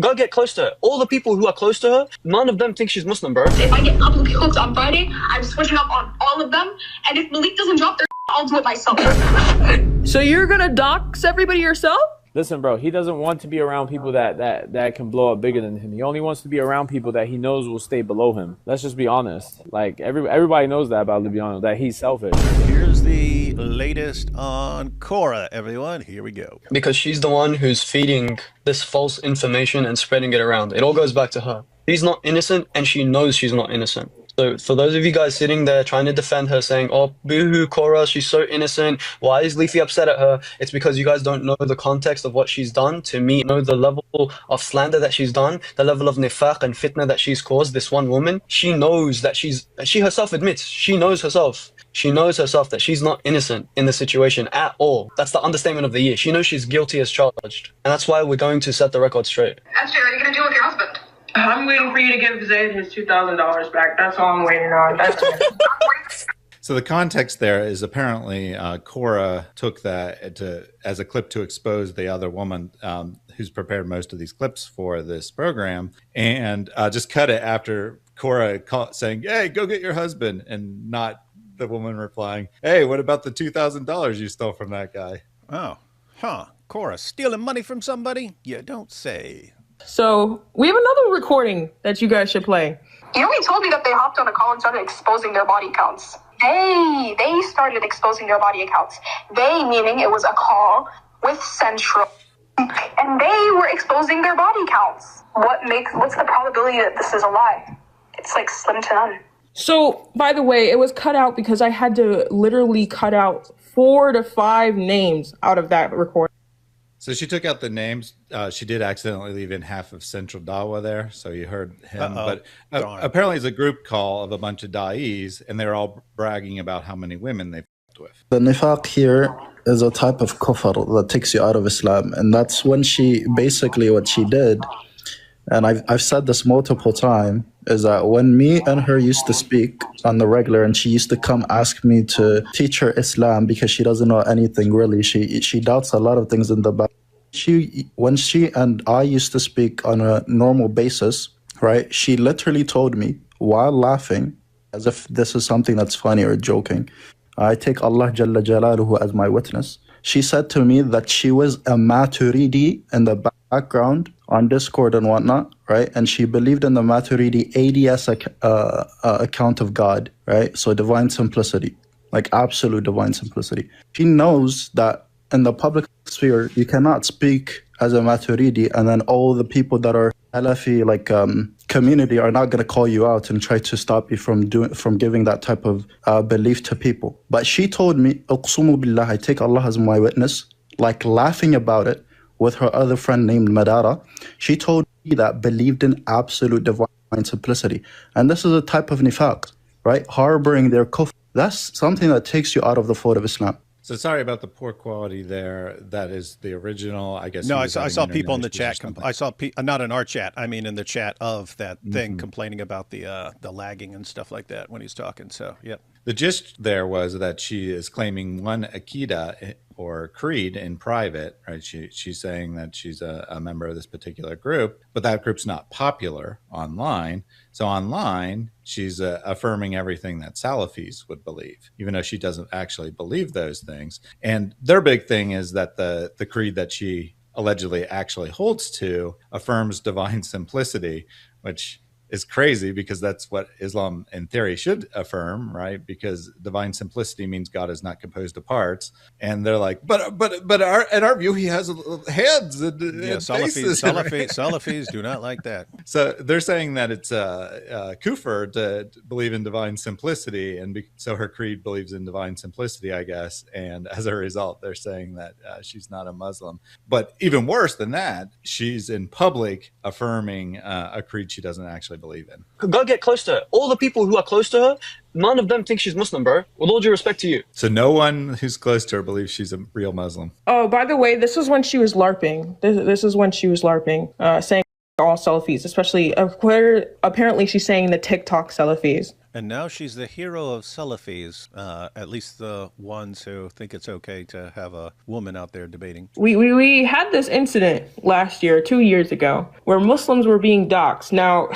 Go get close to her. All the people who are close to her, none of them think she's Muslim, bro. If I get publicly hooked on Friday, I'm switching up on all of them. And if Malik doesn't drop their I'll do it myself. So you're gonna dox everybody yourself? Listen, bro, he doesn't want to be around people that can blow up bigger than him. He only wants to be around people that he knows will stay below him. Let's just be honest. Like, everybody knows that about Libiano, that he's selfish. Here's the latest on Korra, everyone. Here we go. Because she's the one who's feeding this false information and spreading it around. It all goes back to her. She's not innocent, and she knows she's not innocent. So for those of you guys sitting there trying to defend her, saying, oh, boo-hoo, Korra, she's so innocent, why is Leafy upset at her? It's because you guys don't know the context of what she's done. To me, know the level of slander that she's done, the level of nifaq and fitna that she's caused, this one woman. She knows that she herself admits, she knows herself that she's not innocent in the situation at all. That's the understatement of the year. She knows she's guilty as charged. And that's why we're going to set the record straight. Actually, are you going to deal with your husband? I'm waiting for you to give Zayd his $2,000 back. That's all I'm waiting on. That's it. So the context there is apparently Korra took that as a clip to expose the other woman who's prepared most of these clips for this program, and just cut it after Korra saying, hey, go get your husband, and not the woman replying, hey, what about the $2,000 you stole from that guy? Oh, huh. Korra stealing money from somebody? You don't say. So we have another recording that you guys should play. You know, he told me that they hopped on a call and started exposing their body counts. They started exposing their body accounts. They, meaning it was a call with Central. And they were exposing their body counts. What's the probability that this is a lie? It's like slim to none. So, by the way, it was cut out because I had to literally cut out 4 to 5 names out of that recording. So she took out the names. She did accidentally leave in half of Central Dawa there, so you heard him. But apparently it's a group call of a bunch of da'is, and they're all bragging about how many women they've fucked with. The nifaq here is a type of kufr that takes you out of Islam, and that's when she, basically what she did, and I've said this multiple times, is that when me and her used to speak on the regular, and she used to come ask me to teach her Islam because she doesn't know anything really. She doubts a lot of things in the Bible. When she and I used to speak on a normal basis, right, she literally told me while laughing, as if this is something that's funny or joking, I take Allah Jalla Jalaluhu as my witness. She said to me that she was a Maturidi in the background on Discord and whatnot, right? And she believed in the Maturidi ADS account of God, right? So divine simplicity, like absolute divine simplicity. She knows that in the public sphere, you cannot speak as a Maturidi and then all the people that are Halafi, like community, are not going to call you out and try to stop you from giving that type of belief to people. But she told me, Uqsumu billah, I take Allah as my witness, like laughing about it with her other friend named Madara. She told me that believed in absolute divine simplicity. And this is a type of nifaq, right? Harboring their kufr. That's something that takes you out of the fold of Islam. So sorry about the poor quality there. That is the original, I guess. No, I saw people in the chat. I saw not in our chat. I mean, in the chat of that thing complaining about the lagging and stuff like that when he's talking. So, yep. The gist there was that she is claiming one Akida or creed in private, right? She's saying that she's a member of this particular group, but that group's not popular online. So online, she's affirming everything that Salafis would believe, even though she doesn't actually believe those things. And their big thing is that the creed that she allegedly actually holds to affirms divine simplicity, which is crazy because that's what Islam in theory should affirm, right? Because divine simplicity means God is not composed of parts. And they're like, but in our view, he has heads and faces. Salafis do not like that. So they're saying that it's kufr to believe in divine simplicity. And so her creed believes in divine simplicity, I guess. And as a result, they're saying that she's not a Muslim. But even worse than that, she's in public affirming a creed she doesn't actually believe in. Go get close to her. All the people who are close to her, none of them think she's Muslim, bro. With all due respect to you. So no one who's close to her believes she's a real Muslim. Oh, by the way, this is when she was LARPing. This is when she was LARPing, saying all Salafis, especially apparently she's saying the TikTok Salafis. And now she's the hero of Salafis, at least the ones who think it's okay to have a woman out there debating. We had this incident last year, 2 years ago, where Muslims were being doxxed. Now,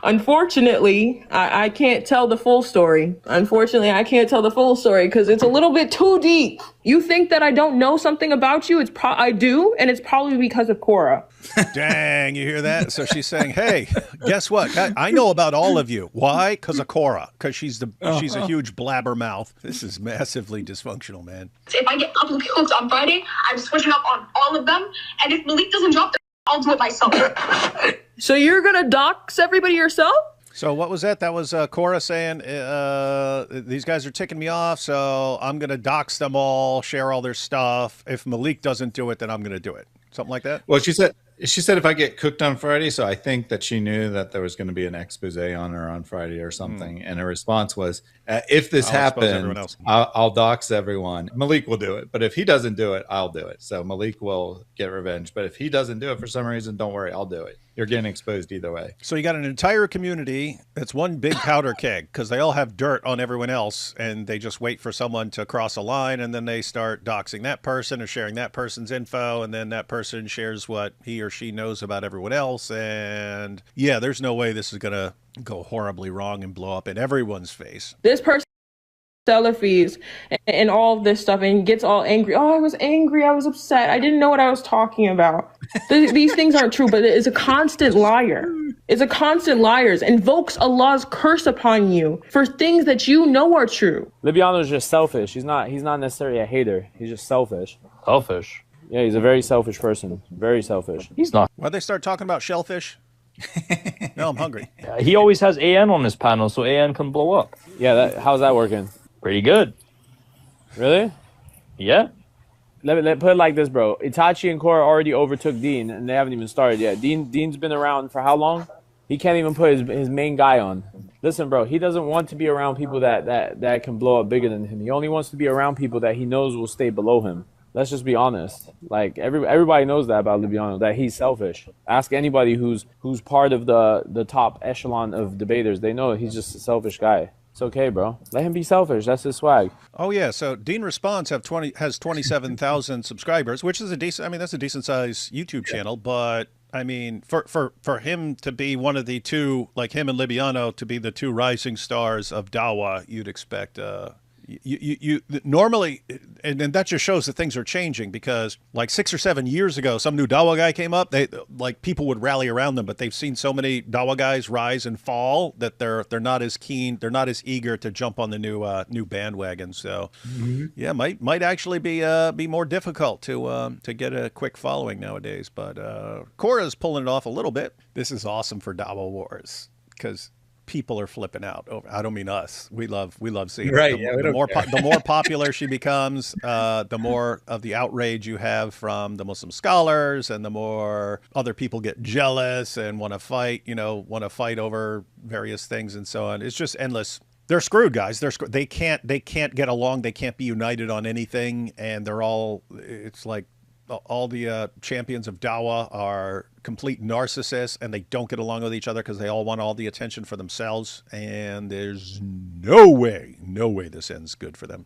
unfortunately, I can't tell the full story. Unfortunately, I can't tell the full story because it's a little bit too deep. You think that I don't know something about you? I do, and it's probably because of Korra. Dang, you hear that? So she's saying, "Hey, guess what? I know about all of you. Why? Because of Korra. Because she's a huge blabbermouth. This is massively dysfunctional, man." If I get publicly hooked on Friday, I'm switching up on all of them. And if Malik doesn't drop them, I'll do it myself. So you're gonna dox everybody yourself? So what was that? That was Korra saying, these guys are ticking me off, so I'm going to dox them all, share all their stuff. If Malik doesn't do it, then I'm going to do it. Something like that? Well, she said if I get cooked on Friday, so I think that she knew that there was going to be an expose on her on Friday or something. And her response was, if this happens, I'll dox everyone. Malik will do it. But if he doesn't do it, I'll do it. So Malik will get revenge. But if he doesn't do it for some reason, don't worry, I'll do it. You're getting exposed either way. So you got an entire community that's one big powder keg because they all have dirt on everyone else and they just wait for someone to cross a line and then they start doxing that person or sharing that person's info and then that person shares what he or she knows about everyone else. And yeah, there's no way this is going to go horribly wrong and blow up in everyone's face. This person Salafis and all of this stuff and gets all angry. Oh, I was angry. I was upset. I didn't know what I was talking about. These things aren't true, but it's a constant liar. It's a constant liar. Invokes Allah's curse upon you for things that you know are true. Libiano is just selfish. He's not necessarily a hater. He's just selfish. Selfish? Yeah, he's a very selfish person. Very selfish. He's not. Why'd they start talking about shellfish? No, I'm hungry. He always has AN on his panel, so AN can blow up. Yeah, how's that working? Pretty good. Really? Yeah. Let put it like this, bro. Itachi and Korra already overtook Dean, and they haven't even started yet. Dean's been around for how long? He can't even put his main guy on. Listen, bro, he doesn't want to be around people that can blow up bigger than him. He only wants to be around people that he knows will stay below him. Let's just be honest. Like everybody knows that about Libiano, that he's selfish. Ask anybody who's part of the top echelon of debaters. They know he's just a selfish guy. It's okay, bro. Let him be selfish. That's his swag. Oh yeah. So Dean Responds has 27,000 subscribers, which is a decent. I mean, that's a decent sized YouTube channel. But I mean, for him to be one of the two, like him and Libiano, to be the two rising stars of Dawa, you'd expect. You normally, and that just shows that things are changing because like 6 or 7 years ago, some new Dawa guy came up. They like people would rally around them, but they've seen so many Dawa guys rise and fall that they're not as keen, they're not as eager to jump on the new bandwagon. So yeah, might actually be more difficult to get a quick following nowadays. But Korra's pulling it off a little bit. This is awesome for Dawa Wars because people are flipping out over. I don't mean us. We love seeing right. The more popular she becomes, the more of the outrage you have from the Muslim scholars, and the more other people get jealous and want to fight. Want to fight over various things and so on. It's just endless. They're screwed, guys. They're screwed. They can't get along. They can't be united on anything, and they're all. It's like all the champions of Dawa are complete narcissists, and they don't get along with each other because they all want all the attention for themselves. And there's no way this ends good for them.